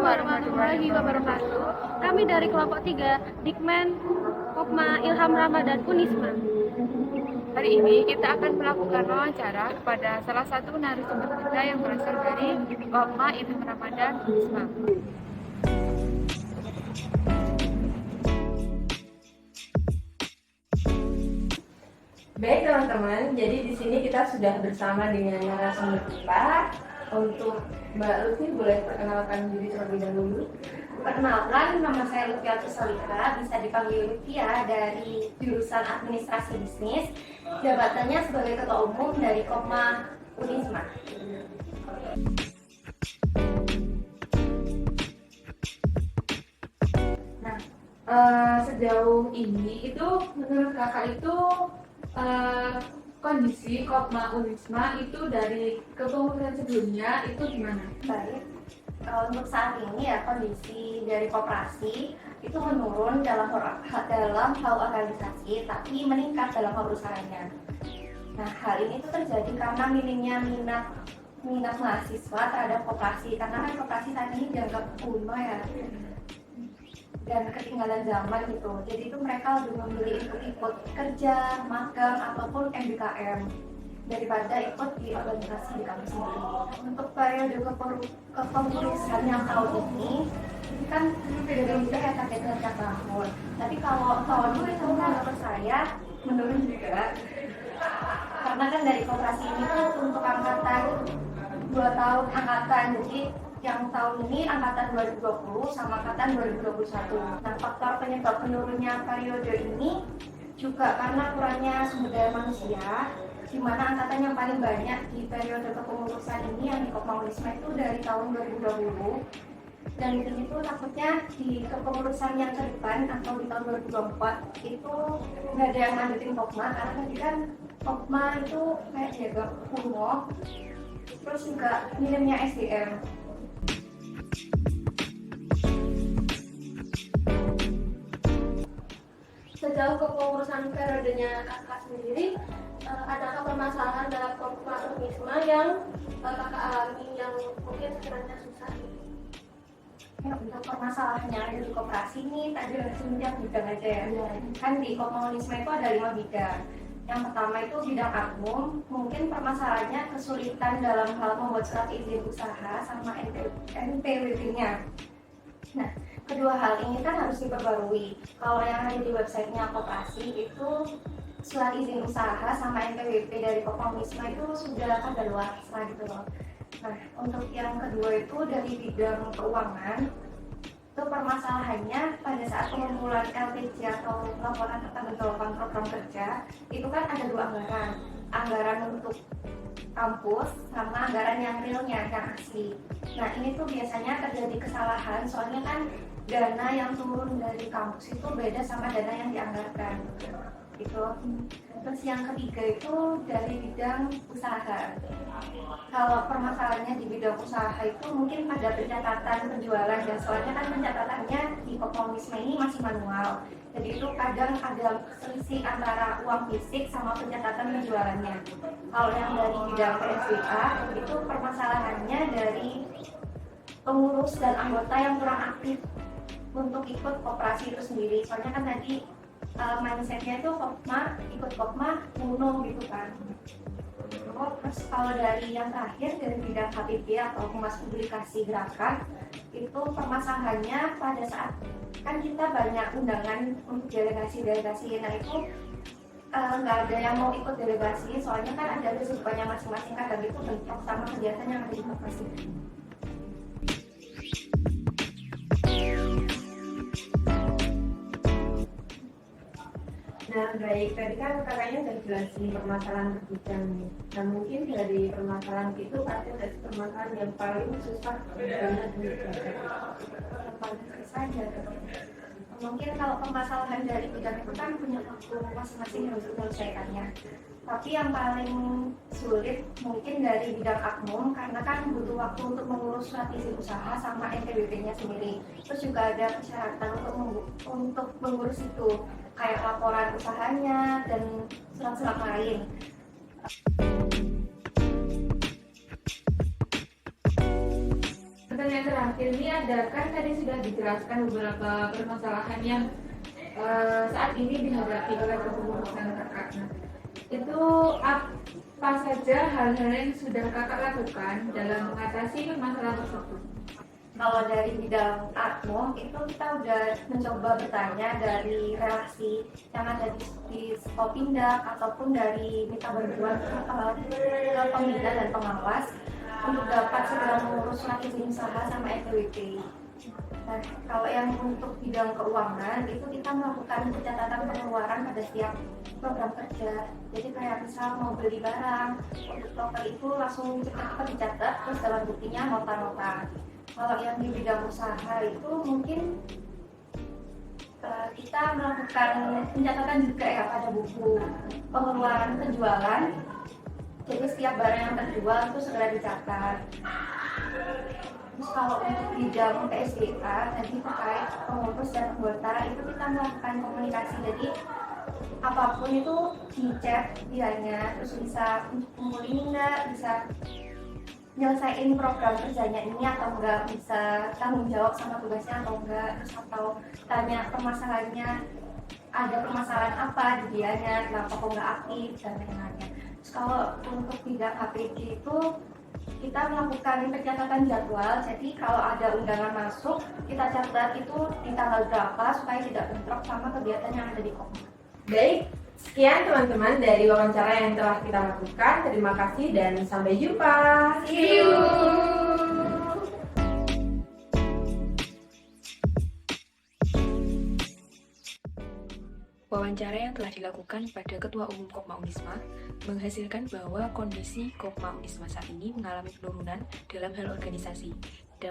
warahmatullahi wabarakatuh. Kami dari kelompok 3, Dikmen, Kopma, Ilham Ramadan, Unisma. Hari ini kita akan melakukan wawancara kepada salah satu narasumber kita yang berasal dari Kopma, Ilham Ramadan, Unisma. Baik teman-teman, jadi di sini kita sudah bersama dengan narasumber kita. Untuk Mbak Lutfi boleh perkenalkan diri terlebih dahulu. Perkenalkan, nama saya Lutfia Tusalika, bisa dipanggil Lutfia dari jurusan Administrasi Bisnis. Jabatannya sebagai Ketua Umum dari Kopma Unisma. Nah, sejauh ini itu menurut kakak itu kondisi Kopma Unisma itu dari kepengurusan sebelumnya itu gimana? Baik, untuk saat ini ya kondisi dari koperasi itu menurun dalam hal organisasi, tapi meningkat dalam hal usahanya. Nah, hal ini tuh terjadi karena minimnya minat mahasiswa terhadap koperasi, karena kan koperasi saat ini dianggap kuno ya dan ketinggalan zaman gitu. Jadi itu mereka lebih memilih untuk ikut kerja, magang ataupun MBKM daripada ikut di organisasi di kampus sendiri. Untuk periode kepengurusan yang tahun ini kan beda-beda ya targetnya tiap tahun. Tapi kalau tahun ini itu menurut saya menurun juga. Karena kan dari koperasi ini tuh untuk angkatan 2 tahun angkatan, jadi yang tahun ini angkatan 2020 sama angkatan 2021. Nah, faktor penyebab menurunnya periode ini juga karena kurangnya sumber daya manusia, di mana angkatan yang paling banyak di periode kepengurusan ini yang di Kopma Unisma itu dari tahun 2020. Dan itu takutnya di kepengurusan yang ke depan atau di tahun 2024 itu nggak ada yang lanjutin Kopma, karena tadi kan Kopma itu kayak jaga kuno, terus juga minimnya SDM. Sejauh kepengurusan periodenya kakak sendiri, adakah permasalahan dalam Kopma Unisma yang kakak alami yang mungkin sekiranya susah? Ya, untuk permasalahannya ada di koperasi ini tadi langsung yang bidang aja ya. Kan di Kopma Unisma itu ada 5 bidang. Yang pertama itu bidang admin, mungkin permasalahannya kesulitan dalam hal membuat surat izin usaha sama NPWP-nya. Nah, kedua hal ini kan harus diperbarui. Kalau yang ada di websitenya koperasi itu surat izin usaha sama NPWP dari Kopma Unisma itu sudah kadaluarsa gitu loh. Nah, untuk yang kedua itu dari bidang keuangan, itu permasalahannya pada saat pengumpulan LTJ atau laporan pertanggungjawaban program kerja itu kan ada 2 anggaran untuk kampus sama anggaran yang realnya, yang asli. Nah, ini tuh biasanya terjadi kesalahan, soalnya kan dana yang turun dari kampus itu beda sama dana yang dianggarkan gitu. Terus yang ketiga itu dari bidang usaha. Kalau permasalahannya di bidang usaha itu mungkin pada pencatatan penjualan ya, soalnya kan pencatatannya di Kopma Unisma ini masih manual. Jadi itu kadang ada selisih antara uang fisik sama pencatatan penjualannya. Kalau yang dari bidang PSBA itu permasalahannya dari pengurus dan anggota yang kurang aktif untuk ikut koperasi itu sendiri. Soalnya kan tadi mindsetnya itu ikut Kopma kuno gitu kan. Terus kalau dari yang terakhir dari bidang HPP atau Humas Publikasi Gerakan itu permasalahannya pada saat kan kita banyak undangan untuk delegasi, nah itu nggak ada yang mau ikut delegasi, soalnya kan ada kesibukannya masing-masing, kadang itu bentrok sama kegiatan yang ada di koperasi. Nah, baik, tadi kan kakaknya udah jelasin permasalahan berbidang nih. Nah, mungkin dari permasalahan itu ada permasalahan yang paling susah banget Paling saja. Mungkin kalau permasalahan dari bidang itu kan punya waktu masing-masing harus menyelesaikannya. Tapi yang paling sulit mungkin dari bidang admin, karena kan butuh waktu untuk mengurus surat izin usaha sama NPWP-nya sendiri. Terus juga ada persyaratan untuk mengurus itu, kayak laporan usahanya dan surat-surat lain. pertanyaan terakhir ini ada, kan tadi sudah dijelaskan beberapa permasalahan yang saat ini dihadapi oleh kepengurusan kakak. Nah, itu apa saja hal-hal yang sudah kakak lakukan dalam mengatasi permasalahan tersebut? Kalau dari bidang admin itu kita udah mencoba bertanya dari relasi yang ada di Skopindak ataupun dari minta bantuan ke pembina dan pengawas untuk dapat segera mengurus surat izin usaha sama NPWP. Nah, kalau yang untuk bidang keuangan itu kita melakukan pencatatan pengeluaran pada setiap program kerja. Jadi kayak misal mau beli barang, untuk total itu langsung cepat-cepat dicatat, terus dalam buktinya nota-nota. Kalau yang di bidang usaha itu mungkin kita melakukan pencatatan juga ya pada buku pengeluaran penjualan. Jadi setiap barang yang terjual itu segera dicatat. Terus kalau untuk bidang PSDA tadi terkait pengurus dan anggota itu kita melakukan komunikasi. Jadi apapun itu di chat dianya, terus bisa kumpulin enggak, bisa nyelesain program kerjanya ini atau enggak, bisa tanggung jawab sama tugasnya atau enggak, terus atau tanya permasalahannya, ada permasalahan apa di dianya, kenapa kok enggak aktif dan lain-lainnya. Terus kalau untuk bidang HPG itu kita melakukan pencatatan jadwal. Jadi kalau ada undangan masuk kita catat itu di tanggal berapa supaya tidak bentrok sama kegiatan yang ada di Kopma. Baik, sekian teman-teman dari wawancara yang telah kita lakukan. Terima kasih dan sampai jumpa. See you. Wawancara yang telah dilakukan pada Ketua Umum Kopma Unisma menghasilkan bahwa kondisi Kopma Unisma saat ini mengalami penurunan dalam hal organisasi,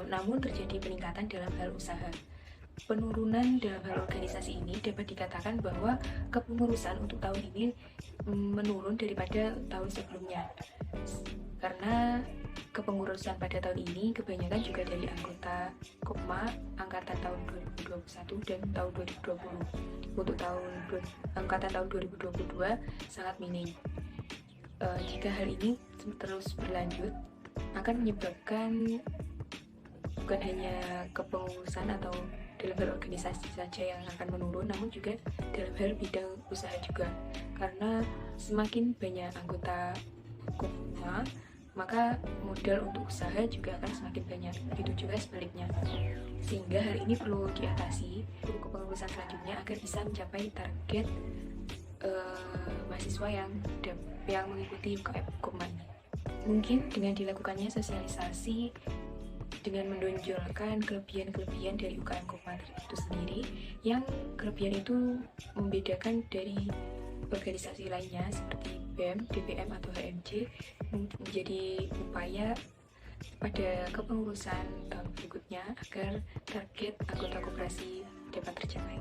namun terjadi peningkatan dalam hal usaha. Penurunan dalam hal organisasi ini dapat dikatakan bahwa kepengurusan untuk tahun ini menurun daripada tahun sebelumnya, karena kepengurusan pada tahun ini kebanyakan juga dari anggota Kopma angkatan tahun 2021 dan tahun 2020. Untuk angkatan tahun 2022 sangat minim. Jika hal ini terus berlanjut akan menyebabkan bukan hanya kepengurusan atau dalam hal organisasi saja yang akan menurun, namun juga dalam hal bidang usaha juga, karena semakin banyak anggota Kopma maka modal untuk usaha juga akan semakin banyak, begitu juga sebaliknya. Sehingga hal ini perlu diatasi untuk kepengurusan selanjutnya agar bisa mencapai target mahasiswa yang mengikuti UKM Kopma ini. Mungkin dengan dilakukannya sosialisasi dengan menonjolkan kelebihan-kelebihan dari UKM Kopma itu sendiri, yang kelebihan itu membedakan dari organisasi lainnya seperti BEM, DPM atau HMJ, menjadi upaya pada kepengurusan tahun berikutnya agar target anggota koperasi dapat tercapai.